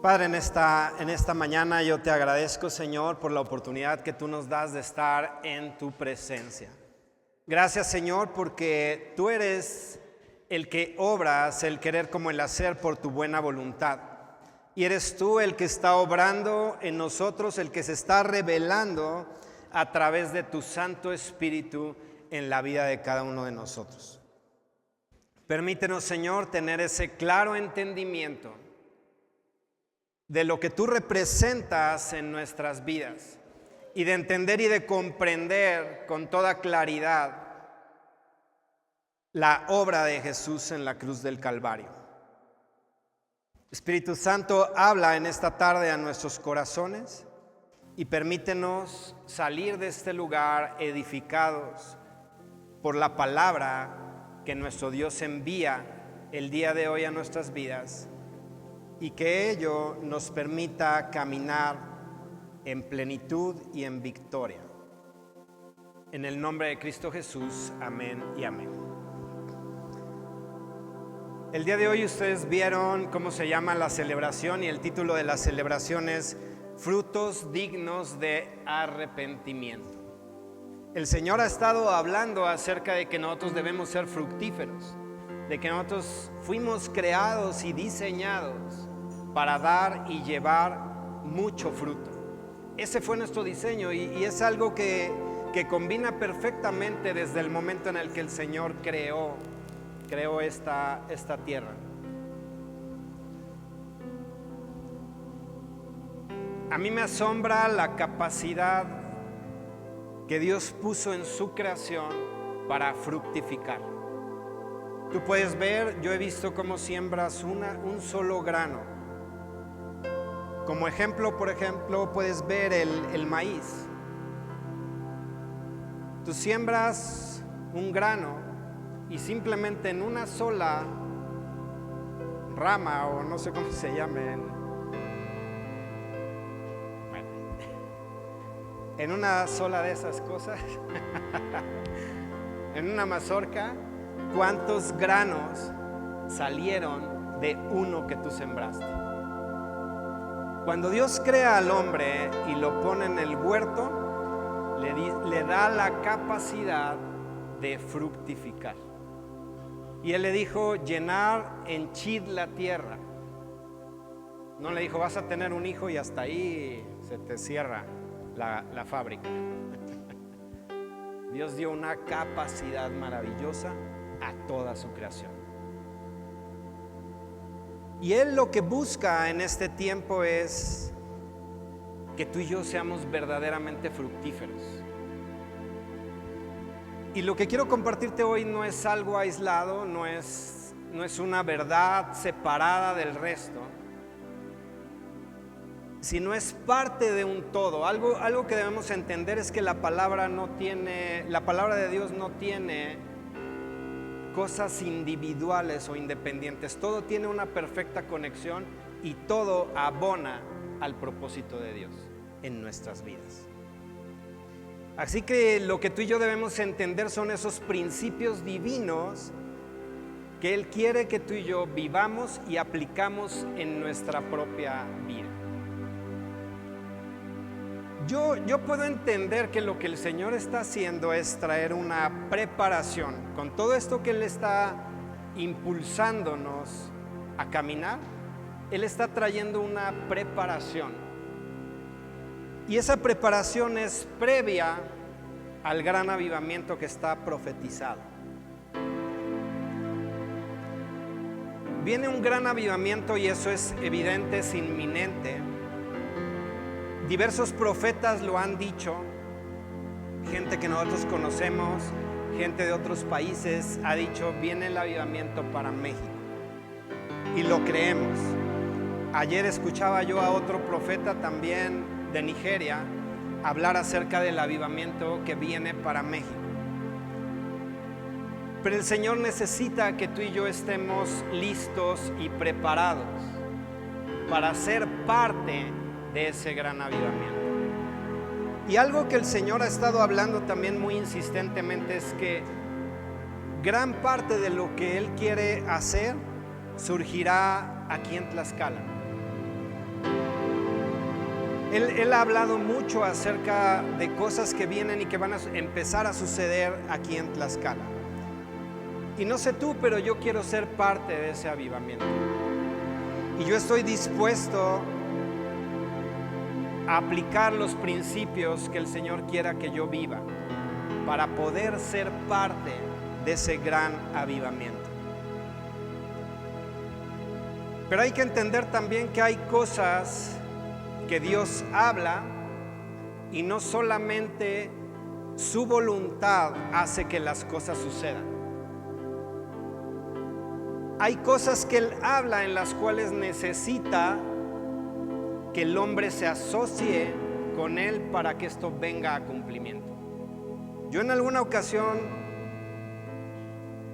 Padre, en esta mañana yo te agradezco, Señor, por la oportunidad que tú nos das de estar en tu presencia. Gracias, Señor, porque tú eres el que obras el querer como el hacer por tu buena voluntad. Y eres tú el que está obrando en nosotros, el que se está revelando a través de tu Santo Espíritu en la vida de cada uno de nosotros. Permítenos, Señor, tener ese claro entendimiento de lo que tú representas en nuestras vidas y de entender y de comprender con toda claridad la obra de Jesús en la cruz del Calvario. Espíritu Santo, habla en esta tarde a nuestros corazones y permítenos salir de este lugar edificados por la palabra que nuestro Dios envía el día de hoy a nuestras vidas, y que ello nos permita caminar en plenitud y en victoria. En el nombre de Cristo Jesús, amén y amén. El día de hoy ustedes vieron cómo se llama la celebración, y el título de la celebración es Frutos dignos de arrepentimiento. El Señor ha estado hablando acerca de que nosotros debemos ser fructíferos, de que nosotros fuimos creados y diseñados para dar y llevar mucho fruto. Ese fue nuestro diseño y es algo que combina perfectamente desde el momento en el que el Señor creó esta tierra. A mí me asombra la capacidad que Dios puso en su creación para fructificar. Tú puedes ver, yo he visto cómo siembras un solo grano. Como ejemplo, por ejemplo, puedes ver el maíz. Tú siembras un grano y simplemente en una sola rama, o no sé cómo se llamen, en una sola de esas cosas, en una mazorca, ¿cuántos granos salieron de uno que tú sembraste? Cuando Dios crea al hombre y lo pone en el huerto, le da la capacidad de fructificar. Y Él le dijo, llenar, henchid la tierra. No le dijo, vas a tener un hijo y hasta ahí se te cierra la fábrica. Dios dio una capacidad maravillosa a toda su creación. Y Él lo que busca en este tiempo es que tú y yo seamos verdaderamente fructíferos. Y lo que quiero compartirte hoy no es algo aislado, no es una verdad separada del resto, sino es parte de un todo. Algo que debemos entender es que la palabra de Dios no tiene cosas individuales o independientes. Todo tiene una perfecta conexión y todo abona al propósito de Dios en nuestras vidas. Así que lo que tú y yo debemos entender son esos principios divinos que Él quiere que tú y yo vivamos y aplicamos en nuestra propia vida. Yo puedo entender que lo que el Señor está haciendo es traer una preparación. Con todo esto que Él está impulsándonos a caminar, Él está trayendo una preparación. Y esa preparación es previa al gran avivamiento que está profetizado. Viene un gran avivamiento y eso es evidente, es inminente. Diversos profetas lo han dicho, gente que nosotros conocemos, gente de otros países ha dicho, viene el avivamiento para México. Y lo creemos. Ayer escuchaba yo a otro profeta también de Nigeria hablar acerca del avivamiento que viene para México. Pero el Señor necesita que tú y yo estemos listos y preparados para ser parte de ese gran avivamiento. Y algo que el Señor ha estado hablando también muy insistentemente es que gran parte de lo que Él quiere hacer surgirá aquí en Tlaxcala. Él ha hablado mucho acerca de cosas que vienen y que van a empezar a suceder aquí en Tlaxcala. Y no sé tú, pero yo quiero ser parte de ese avivamiento. Y yo estoy dispuesto a aplicar los principios que el Señor quiera que yo viva para poder ser parte de ese gran avivamiento. Pero hay que entender también que hay cosas que Dios habla y no solamente su voluntad hace que las cosas sucedan. Hay cosas que Él habla en las cuales necesita que el hombre se asocie con Él para que esto venga a cumplimiento. Yo en alguna ocasión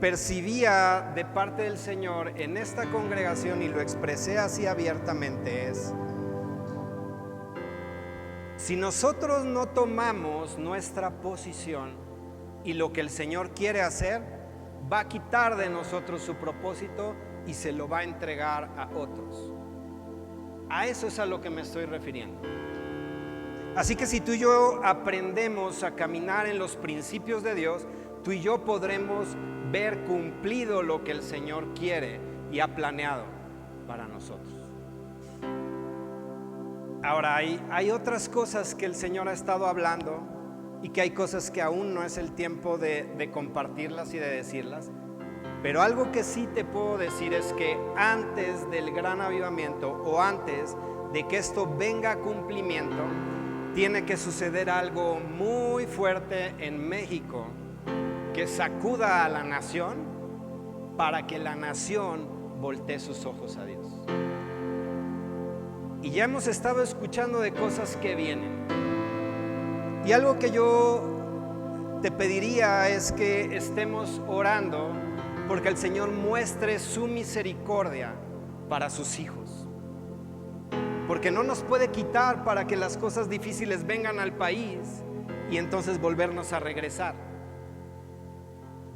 percibía de parte del Señor en esta congregación, y lo expresé así abiertamente, es: si nosotros no tomamos nuestra posición y lo que el Señor quiere hacer, va a quitar de nosotros su propósito y se lo va a entregar a otros. A eso es a lo que me estoy refiriendo. Así que si tú y yo aprendemos a caminar en los principios de Dios, tú y yo podremos ver cumplido lo que el Señor quiere y ha planeado para nosotros. Ahora, hay otras cosas que el Señor ha estado hablando y que hay cosas que aún no es el tiempo de compartirlas y de decirlas. Pero algo que sí te puedo decir es que antes del gran avivamiento, o antes de que esto venga a cumplimiento, tiene que suceder algo muy fuerte en México que sacuda a la nación para que la nación voltee sus ojos a Dios. Y ya hemos estado escuchando de cosas que vienen. Y algo que yo te pediría es que estemos orando porque el Señor muestre su misericordia para sus hijos. Porque no nos puede quitar para que las cosas difíciles vengan al país y entonces volvernos a regresar.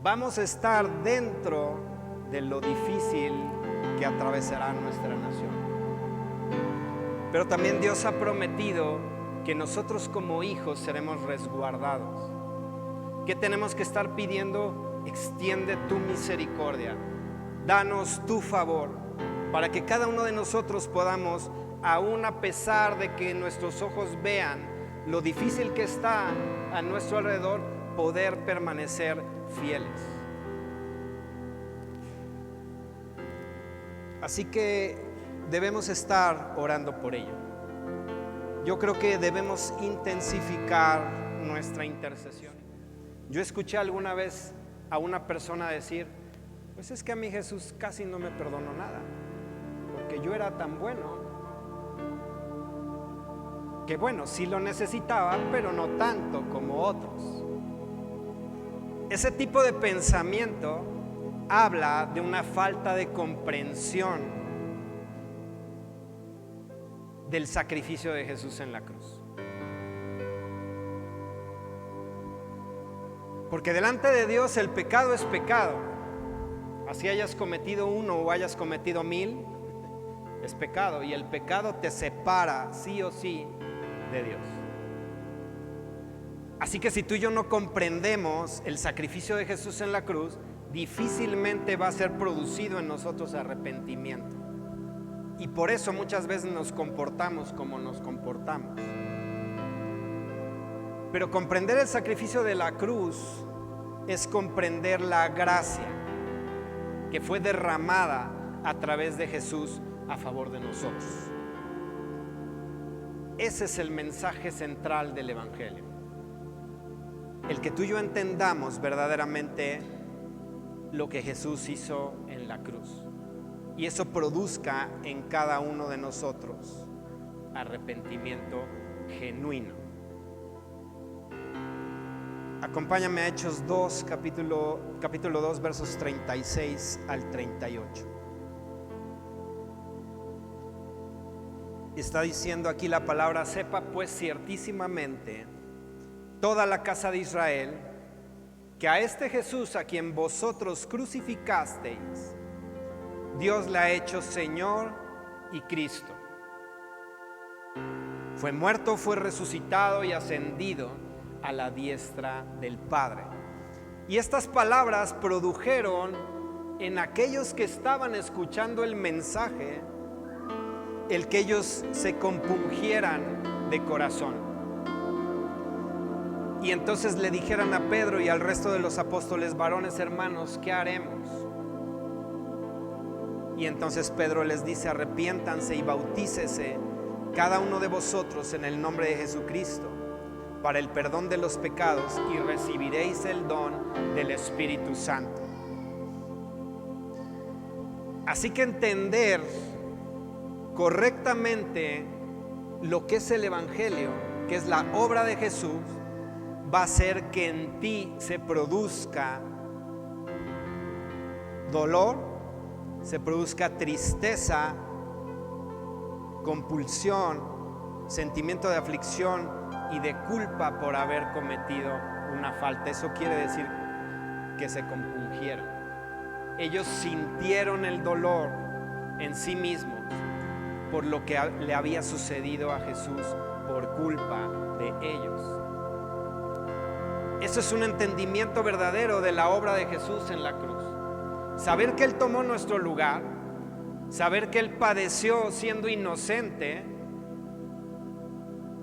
Vamos a estar dentro de lo difícil que atravesará nuestra nación. Pero también Dios ha prometido que nosotros como hijos seremos resguardados. ¿Qué tenemos que estar pidiendo? Extiende tu misericordia, danos tu favor, para que cada uno de nosotros podamos, aún a pesar de que nuestros ojos vean lo difícil que está a nuestro alrededor, poder permanecer fieles. Así que debemos estar orando por ello. Yo creo que debemos intensificar nuestra intercesión. Yo escuché alguna vez a una persona decir: pues es que a mí Jesús casi no me perdonó nada, porque yo era tan bueno, que bueno, sí lo necesitaba, pero no tanto como otros. Ese tipo de pensamiento habla de una falta de comprensión del sacrificio de Jesús en la cruz. Porque delante de Dios el pecado es pecado. Así hayas cometido uno o hayas cometido 1000, es pecado. Y el pecado te separa sí o sí de Dios. Así que si tú y yo no comprendemos el sacrificio de Jesús en la cruz, difícilmente va a ser producido en nosotros arrepentimiento. Y por eso muchas veces nos comportamos como nos comportamos. Pero comprender el sacrificio de la cruz es comprender la gracia que fue derramada a través de Jesús a favor de nosotros. Ese es el mensaje central del Evangelio. El que tú y yo entendamos verdaderamente lo que Jesús hizo en la cruz. Y eso produzca en cada uno de nosotros arrepentimiento genuino. Acompáñame a Hechos 2, capítulo 2, versos 36 al 38. Está diciendo aquí la palabra: sepa pues ciertísimamente toda la casa de Israel que a este Jesús a quien vosotros crucificasteis, Dios le ha hecho Señor y Cristo. Fue muerto, fue resucitado y ascendido a la diestra del Padre. Y estas palabras produjeron en aquellos que estaban escuchando el mensaje el que ellos se compungieran de corazón. Y entonces le dijeran a Pedro y al resto de los apóstoles: varones hermanos, ¿qué haremos? Y entonces Pedro les dice: arrepiéntanse y bautícese cada uno de vosotros en el nombre de Jesucristo para el perdón de los pecados y recibiréis el don del Espíritu Santo. Así que entender correctamente lo que es el Evangelio, que es la obra de Jesús, va a hacer que en ti se produzca dolor, se produzca tristeza, compulsión, sentimiento de aflicción y de culpa por haber cometido una falta. Eso quiere decir que se compungieron. Ellos sintieron el dolor en sí mismos por lo que le había sucedido a Jesús por culpa de ellos. Eso es un entendimiento verdadero de la obra de Jesús en la cruz. Saber que Él tomó nuestro lugar, saber que Él padeció siendo inocente,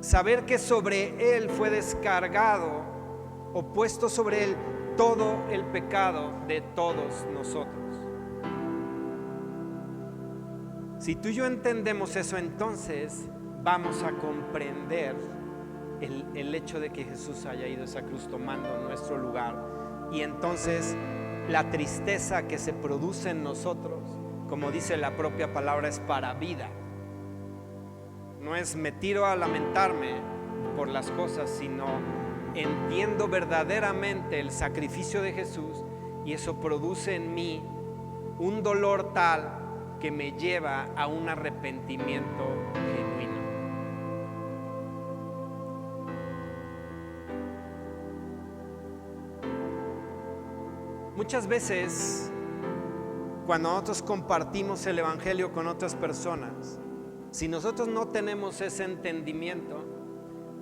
saber que sobre Él fue descargado o puesto sobre Él todo el pecado de todos nosotros. Si tú y yo entendemos eso, entonces vamos a comprender el hecho de que Jesús haya ido a esa cruz tomando nuestro lugar. Y entonces la tristeza que se produce en nosotros, como dice la propia palabra, es para vida. No es me tiro a lamentarme por las cosas, sino entiendo verdaderamente el sacrificio de Jesús y eso produce en mí un dolor tal que me lleva a un arrepentimiento genuino. Muchas veces, cuando nosotros compartimos el Evangelio con otras personas, si nosotros no tenemos ese entendimiento,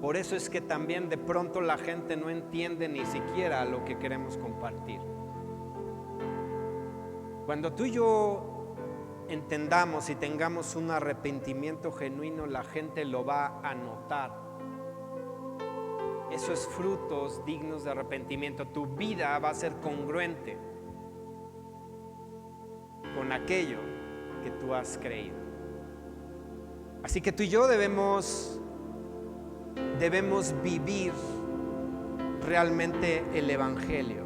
por eso es que también de pronto la gente no entiende ni siquiera lo que queremos compartir. Cuando tú y yo entendamos y tengamos un arrepentimiento genuino, la gente lo va a notar. Eso es frutos dignos de arrepentimiento. Tu vida va a ser congruente con aquello que tú has creído. Así que tú y yo debemos vivir realmente el Evangelio.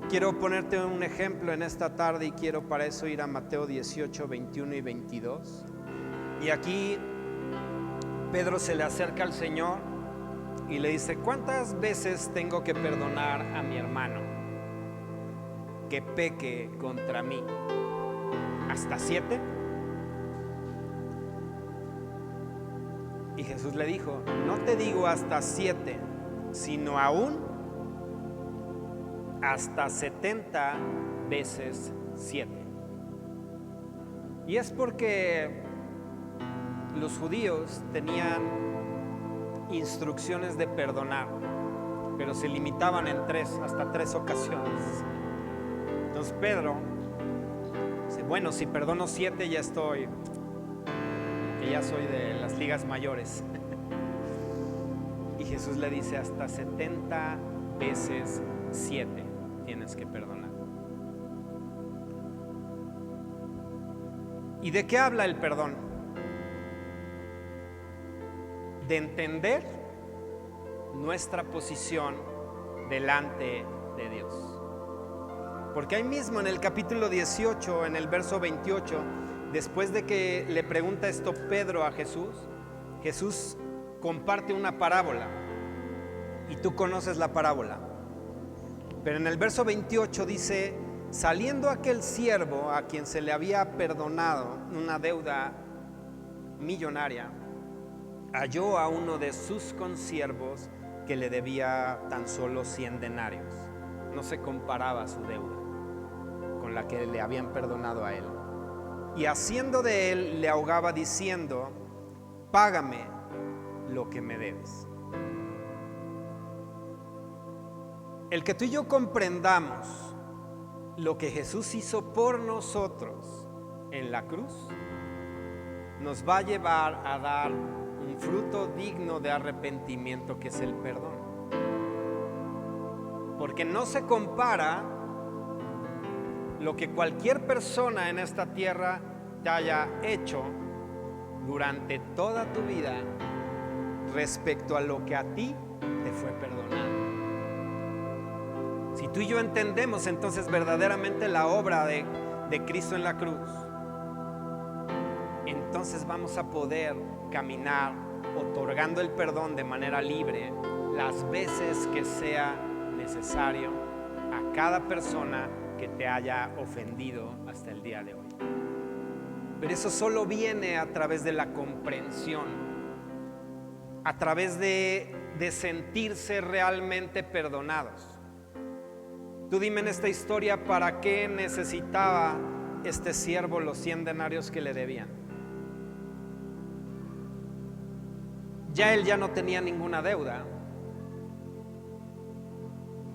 Quiero ponerte un ejemplo en esta tarde y quiero para eso ir a Mateo 18, 21 y 22. Y aquí Pedro se le acerca al Señor y le dice: ¿cuántas veces tengo que perdonar a mi hermano que peque contra mí? ¿Hasta 7? Y Jesús le dijo: no te digo hasta 7, sino aún hasta 70 veces 7. Y es porque los judíos tenían instrucciones de perdonar, pero se limitaban en hasta 3 ocasiones. Entonces Pedro dice: bueno, si perdono 7 ya estoy, que ya soy de las ligas mayores. Y Jesús le dice: hasta 70 veces 7 tienes que perdonar. ¿Y de qué habla el perdón? De entender nuestra posición delante de Dios. Porque ahí mismo en el capítulo 18, en el verso 28, después de que le pregunta esto Pedro a Jesús, Jesús comparte una parábola y tú conoces la parábola. Pero en el verso 28 dice: saliendo aquel siervo a quien se le había perdonado una deuda millonaria, halló a uno de sus consiervos que le debía tan solo 100 denarios. No se comparaba su deuda con la que le habían perdonado a él. y haciendo de él le ahogaba diciendo: págame lo que me debes. El que tú y yo comprendamos lo que Jesús hizo por nosotros en la cruz nos va a llevar a dar un fruto digno de arrepentimiento, que es el perdón. Porque no se compara lo que cualquier persona en esta tierra te haya hecho durante toda tu vida respecto a lo que a ti te fue perdonado. Si tú y yo entendemos entonces verdaderamente la obra de Cristo en la cruz, entonces vamos a poder caminar otorgando el perdón de manera libre las veces que sea necesario a cada persona que te haya ofendido hasta el día de hoy. Pero eso solo viene a través de la comprensión, a través de sentirse realmente perdonados. Tú dime en esta historia, ¿para qué necesitaba este siervo los 100 denarios que le debían? Ya él ya no tenía ninguna deuda.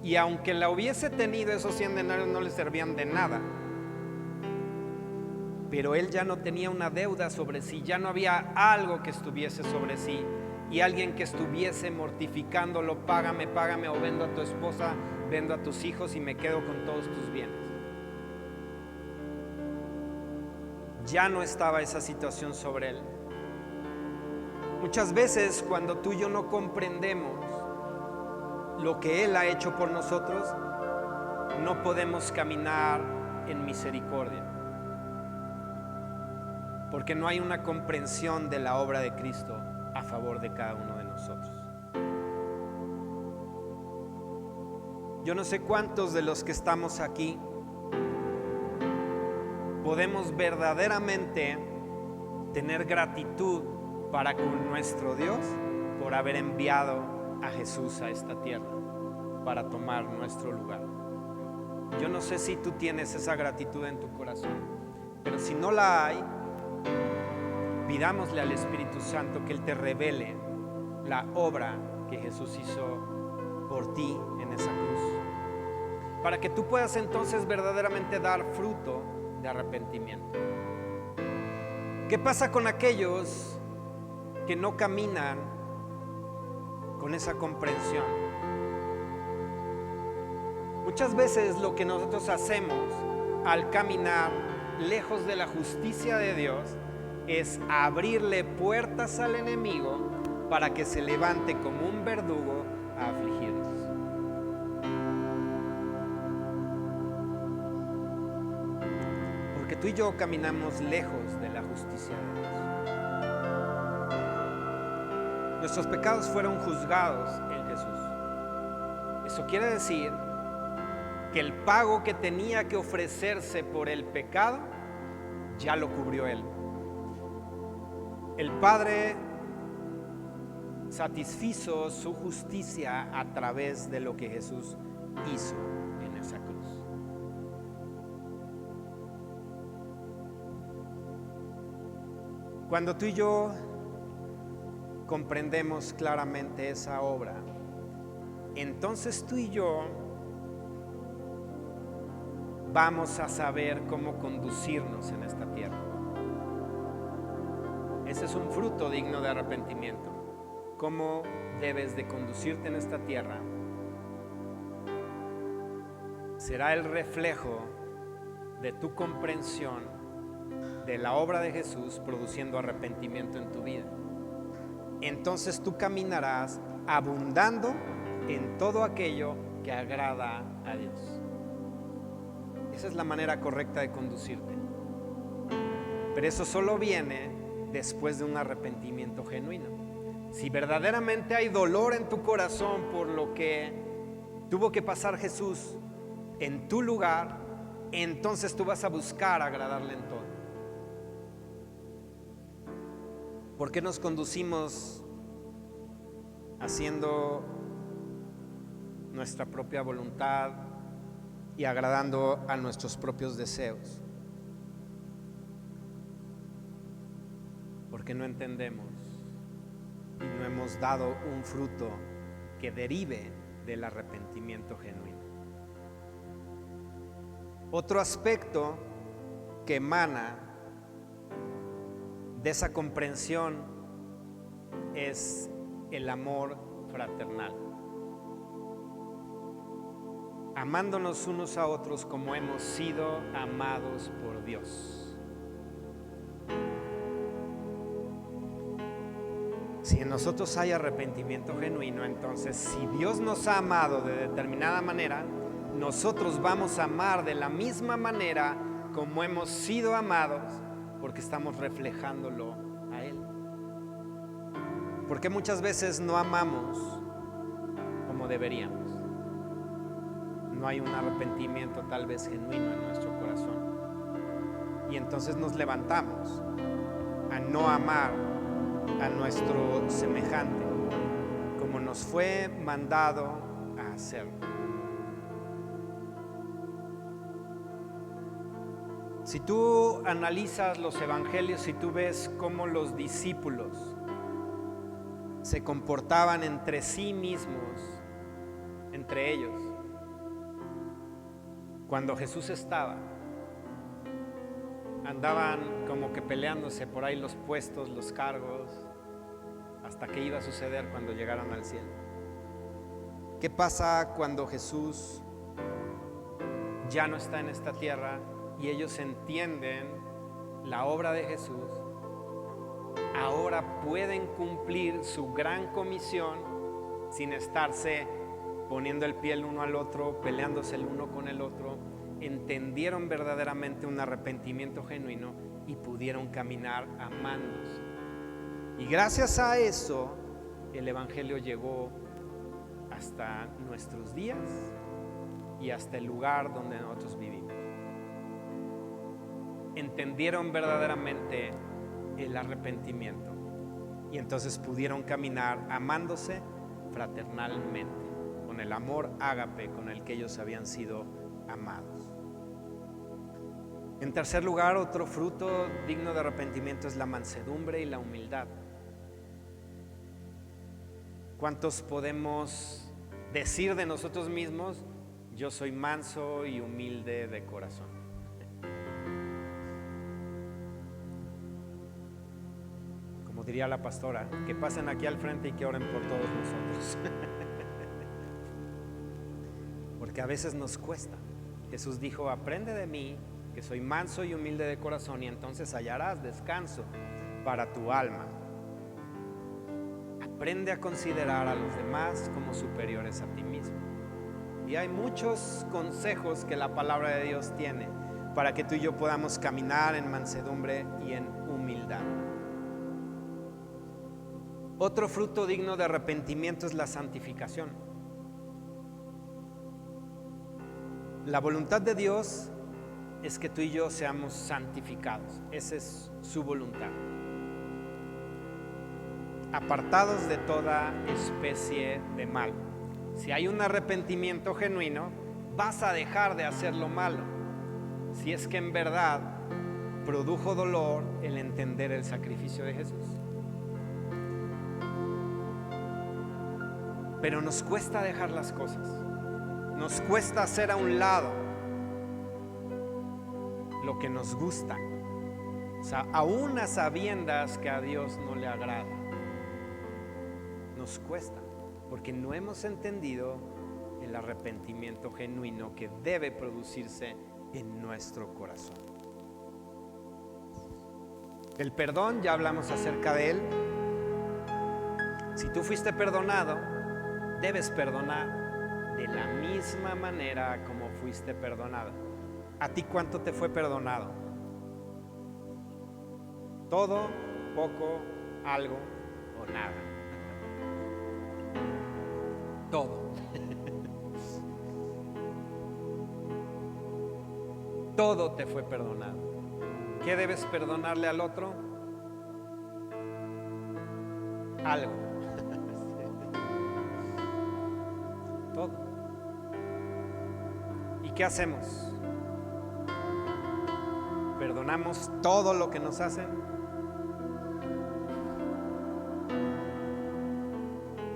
Y aunque la hubiese tenido, esos 100 denarios no le servían de nada. Pero él ya no tenía una deuda sobre sí, ya no había algo que estuviese sobre sí. Y alguien que estuviese mortificándolo: págame, págame, o vendo a tu esposa, vendo a tus hijos y me quedo con todos tus bienes. Ya no estaba esa situación sobre él. Muchas veces cuando tú y yo no comprendemos lo que Él ha hecho por nosotros, no podemos caminar en misericordia, porque no hay una comprensión de la obra de Cristo a favor de cada uno de nosotros. Yo no sé cuántos de los que estamos aquí podemos verdaderamente tener gratitud para con nuestro Dios por haber enviado a Jesús a esta tierra para tomar nuestro lugar. Yo no sé si tú tienes esa gratitud en tu corazón, pero si no la hay, pidámosle al Espíritu Santo que Él te revele la obra que Jesús hizo por ti en esa cruz, para que tú puedas entonces verdaderamente dar fruto de arrepentimiento. ¿Qué pasa con aquellos que no caminan con esa comprensión? Muchas veces lo que nosotros hacemos al caminar lejos de la justicia de Dios es abrirle puertas al enemigo para que se levante como un verdugo a afligirnos. Porque tú y yo caminamos lejos de la justicia de Dios. Nuestros pecados fueron juzgados en Jesús. Eso quiere decir que el pago que tenía que ofrecerse por el pecado ya lo cubrió Él. El Padre satisfizo su justicia a través de lo que Jesús hizo en esa cruz. Cuando tú y yo comprendemos claramente esa obra, entonces tú y yo vamos a saber cómo conducirnos en esta tierra. Ese es un fruto digno de arrepentimiento. ¿Cómo debes de conducirte en esta tierra? Será el reflejo de tu comprensión de la obra de Jesús produciendo arrepentimiento en tu vida. Entonces tú caminarás abundando en todo aquello que agrada a Dios. Esa es la manera correcta de conducirte. Pero eso solo viene después de un arrepentimiento genuino. Si verdaderamente hay dolor en tu corazón por lo que tuvo que pasar Jesús en tu lugar, entonces tú vas a buscar agradarle en todo. ¿Por qué nos conducimos haciendo nuestra propia voluntad y agradando a nuestros propios deseos? porque no entendemos y no hemos dado un fruto que derive del arrepentimiento genuino. Otro aspecto que emana de esa comprensión es el amor fraternal. Amándonos unos a otros como hemos sido amados por Dios. Si en nosotros hay arrepentimiento genuino, entonces si Dios nos ha amado de determinada manera, nosotros vamos a amar de la misma manera como hemos sido amados, porque estamos reflejándolo a Él. Porque muchas veces no amamos como deberíamos. No hay un arrepentimiento tal vez genuino en nuestro corazón. Y entonces nos levantamos a no amar a nuestro semejante como nos fue mandado a hacerlo. Si tú analizas los evangelios y tú ves cómo los discípulos se comportaban entre sí mismos, entre ellos, cuando Jesús estaba, andaban como que peleándose por ahí los puestos, los cargos, hasta qué iba a suceder cuando llegaran al cielo. ¿Qué pasa cuando Jesús ya no está en esta tierra y ellos entienden la obra de Jesús? Ahora pueden cumplir su gran comisión sin estarse poniendo el pie el uno al otro, peleándose el uno con el otro. Entendieron verdaderamente un arrepentimiento genuino y pudieron caminar amándose. Y gracias a eso, el evangelio llegó hasta nuestros días y hasta el lugar donde nosotros vivimos. Entendieron verdaderamente el arrepentimiento y entonces pudieron caminar amándose fraternalmente, con el amor ágape con el que ellos habían sido amados. En tercer lugar, otro fruto digno de arrepentimiento es la mansedumbre y la humildad. ¿Cuántos podemos decir de nosotros mismos: yo soy manso y humilde de corazón? Como diría la pastora, que pasen aquí al frente y que oren por todos nosotros. Porque a veces nos cuesta. Jesús dijo: aprende de mí, que soy manso y humilde de corazón, y entonces hallarás descanso para tu alma. Aprende a considerar a los demás como superiores a ti mismo. Y hay muchos consejos que la palabra de Dios tiene para que tú y yo podamos caminar en mansedumbre y en humildad. Otro fruto digno de arrepentimiento es la santificación. La voluntad de Dios es que tú y yo seamos santificados. Esa es su voluntad. Apartados de toda especie de mal. Si hay un arrepentimiento genuino, vas a dejar de hacer lo malo. Si es que en verdad produjo dolor el entender el sacrificio de Jesús. Pero nos cuesta dejar las cosas. Nos cuesta hacer a un lado lo que nos gusta. O sea, aún a sabiendas que a Dios no le agrada. Nos cuesta, porque no hemos entendido el arrepentimiento genuino que debe producirse en nuestro corazón. El perdón, ya hablamos acerca de él. Si tú fuiste perdonado, debes perdonar de la misma manera como fuiste perdonado. ¿A ti cuánto te fue perdonado? ¿Todo, poco, algo o nada? Todo. Todo te fue perdonado. ¿Qué debes perdonarle al otro? Algo. Todo. ¿Y qué hacemos? ¿Perdonamos todo lo que nos hacen?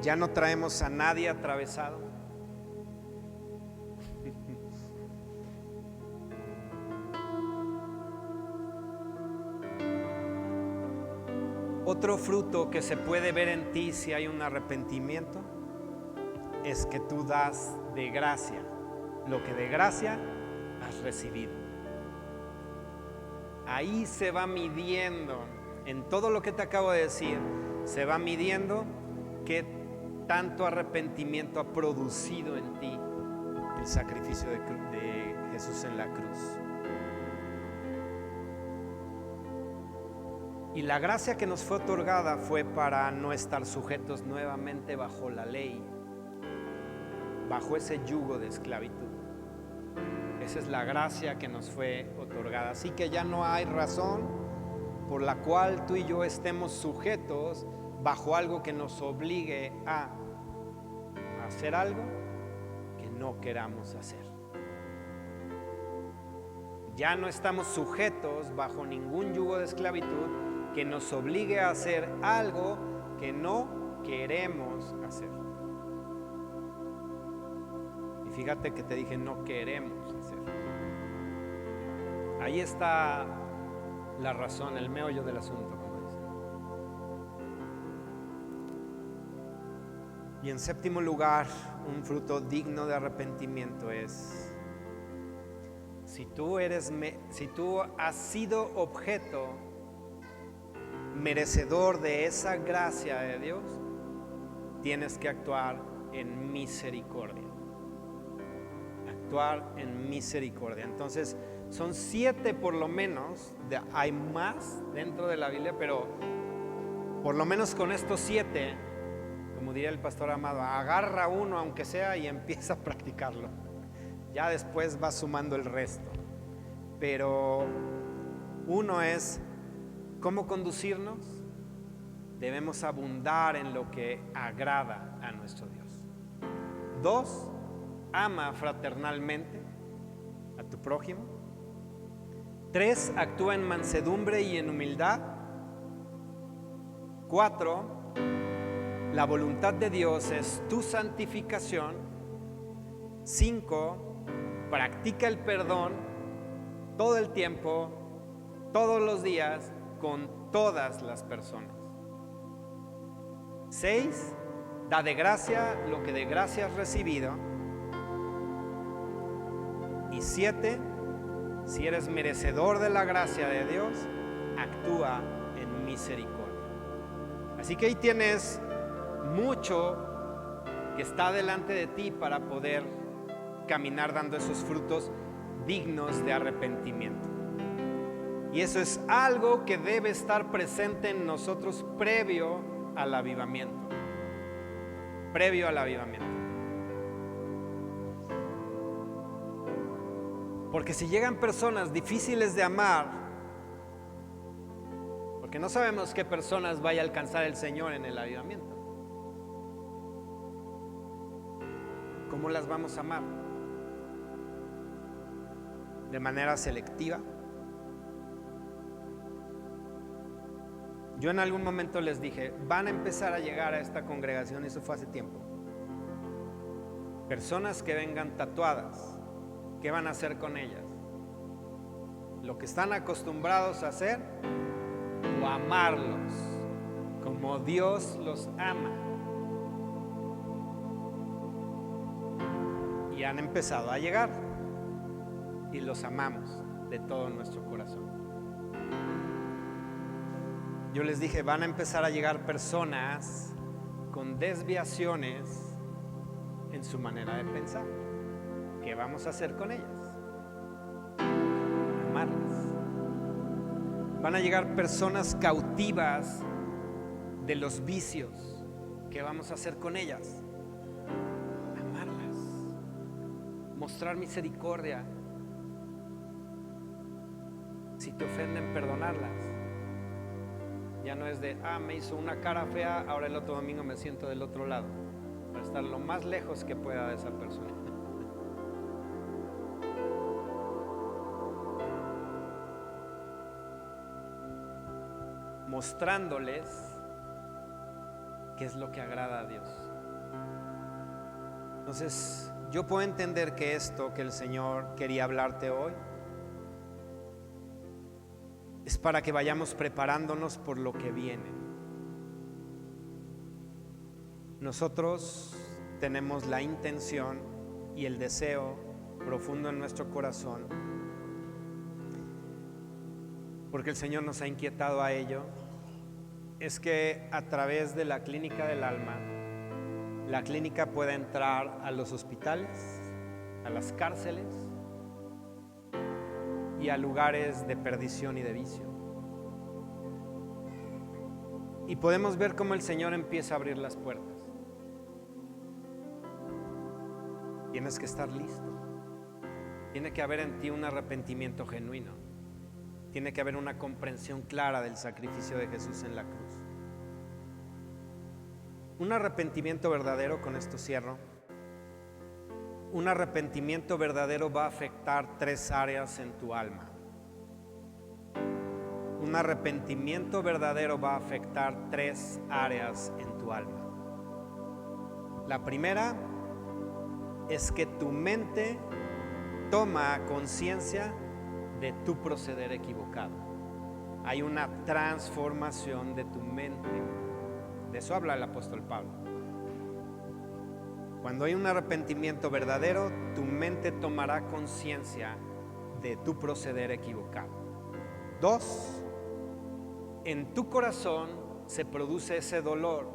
Ya no traemos a nadie atravesado. Otro fruto que se puede ver en ti si hay un arrepentimiento es que tú das de gracia lo que de gracia has recibido. Ahí se va midiendo, en todo lo que te acabo de decir, se va midiendo qué tanto arrepentimiento ha producido en ti el sacrificio de Jesús en la cruz. Y la gracia que nos fue otorgada fue para no estar sujetos nuevamente bajo la ley, bajo ese yugo de esclavitud. Esa es la gracia que nos fue otorgada. Así que ya no hay razón por la cual tú y yo estemos sujetos bajo algo que nos obligue a hacer algo que no queramos hacer. Ya no estamos sujetos bajo ningún yugo de esclavitud que nos obligue a hacer algo que no queremos hacer. Y fíjate que te dije no queremos hacer. Ahí está la razón, el meollo del asunto, como dicen. Y en séptimo lugar, un fruto digno de arrepentimiento es: si tú has sido objeto merecedor de esa gracia de Dios, tienes que actuar en misericordia. Actuar en misericordia. Entonces, son 7 por lo menos, hay más dentro de la Biblia, pero por lo menos con estos 7, como diría el pastor Amado, agarra uno aunque sea y empieza a practicarlo. Ya después va sumando el resto. Pero uno es ¿cómo conducirnos? Debemos abundar en lo que agrada a nuestro Dios. 2, ama fraternalmente a tu prójimo. 3, actúa en mansedumbre y en humildad. 4, la voluntad de Dios es tu santificación. 5, practica el perdón todo el tiempo, todos los días, con todas las personas. 6, da de gracia lo que de gracia has recibido. Y 7, si eres merecedor de la gracia de Dios, actúa en misericordia. Así que ahí tienes mucho que está delante de ti para poder caminar dando esos frutos dignos de arrepentimiento. Y eso es algo que debe estar presente en nosotros previo al avivamiento. Previo al avivamiento. Porque si llegan personas difíciles de amar, porque no sabemos qué personas vaya a alcanzar el Señor en el avivamiento, ¿cómo las vamos a amar? ¿De manera selectiva? Yo en algún momento les dije, van a empezar a llegar a esta congregación, y eso fue hace tiempo, personas que vengan tatuadas. ¿Qué van a hacer con ellas? Lo que están acostumbrados a hacer, o amarlos como Dios los ama. Y han empezado a llegar y los amamos de todo nuestro corazón. Yo les dije, van a empezar a llegar personas con desviaciones en su manera de pensar. ¿Qué vamos a hacer con ellas? Amarlas. Van a llegar personas cautivas de los vicios. ¿Qué vamos a hacer con ellas? Amarlas. Mostrar misericordia. Si te ofenden, perdonarlas. Ya no es de, me hizo una cara fea, ahora el otro domingo me siento del otro lado, para estar lo más lejos que pueda de esa persona. Mostrándoles qué es lo que agrada a Dios. Entonces, yo puedo entender que esto que el Señor quería hablarte hoy es para que vayamos preparándonos por lo que viene. Nosotros tenemos la intención y el deseo profundo en nuestro corazón, porque el Señor nos ha inquietado a ello, es que a través de la clínica del alma, la clínica pueda entrar a los hospitales, a las cárceles y a lugares de perdición y de vicio. Y podemos ver cómo el Señor empieza a abrir las puertas. Tienes que estar listo. Tiene que haber en ti un arrepentimiento genuino. Tiene que haber una comprensión clara del sacrificio de Jesús en la cruz. Un arrepentimiento verdadero, con esto cierro. Un arrepentimiento verdadero va a afectar 3 áreas en tu alma. Un arrepentimiento verdadero va a afectar 3 áreas en tu alma. La primera es que tu mente toma conciencia de tu proceder equivocado. Hay una transformación de tu mente. De eso habla el apóstol Pablo. Cuando hay un arrepentimiento verdadero, tu mente tomará conciencia de tu proceder equivocado. 2, en tu corazón se produce ese dolor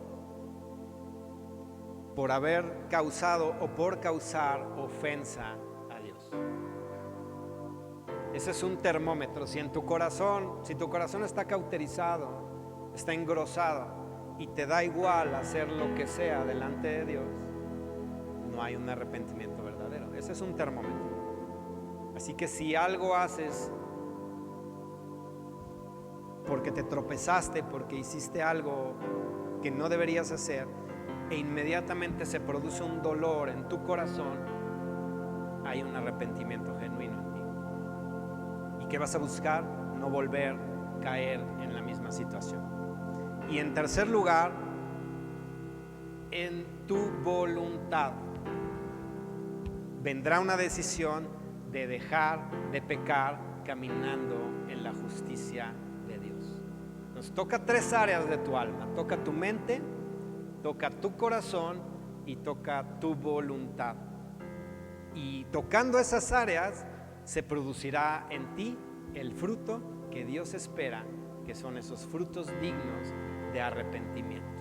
por haber causado o por causar ofensa a Dios. Ese es un termómetro. Si tu corazón está cauterizado, está engrosado y te da igual hacer lo que sea delante de Dios, no hay un arrepentimiento verdadero. Ese es un termómetro. Así que si algo haces porque te tropezaste, porque hiciste algo que no deberías hacer, e inmediatamente se produce un dolor en tu corazón, hay un arrepentimiento genuino en ti. ¿Y qué vas a buscar? No volver a caer en la misma situación. Y en tercer lugar, en tu voluntad vendrá una decisión de dejar de pecar caminando en la justicia de Dios. Nos toca 3 áreas de tu alma. Toca tu mente, toca tu corazón y toca tu voluntad. Y tocando esas áreas se producirá en ti el fruto que Dios espera, que son esos frutos dignos de arrepentimiento.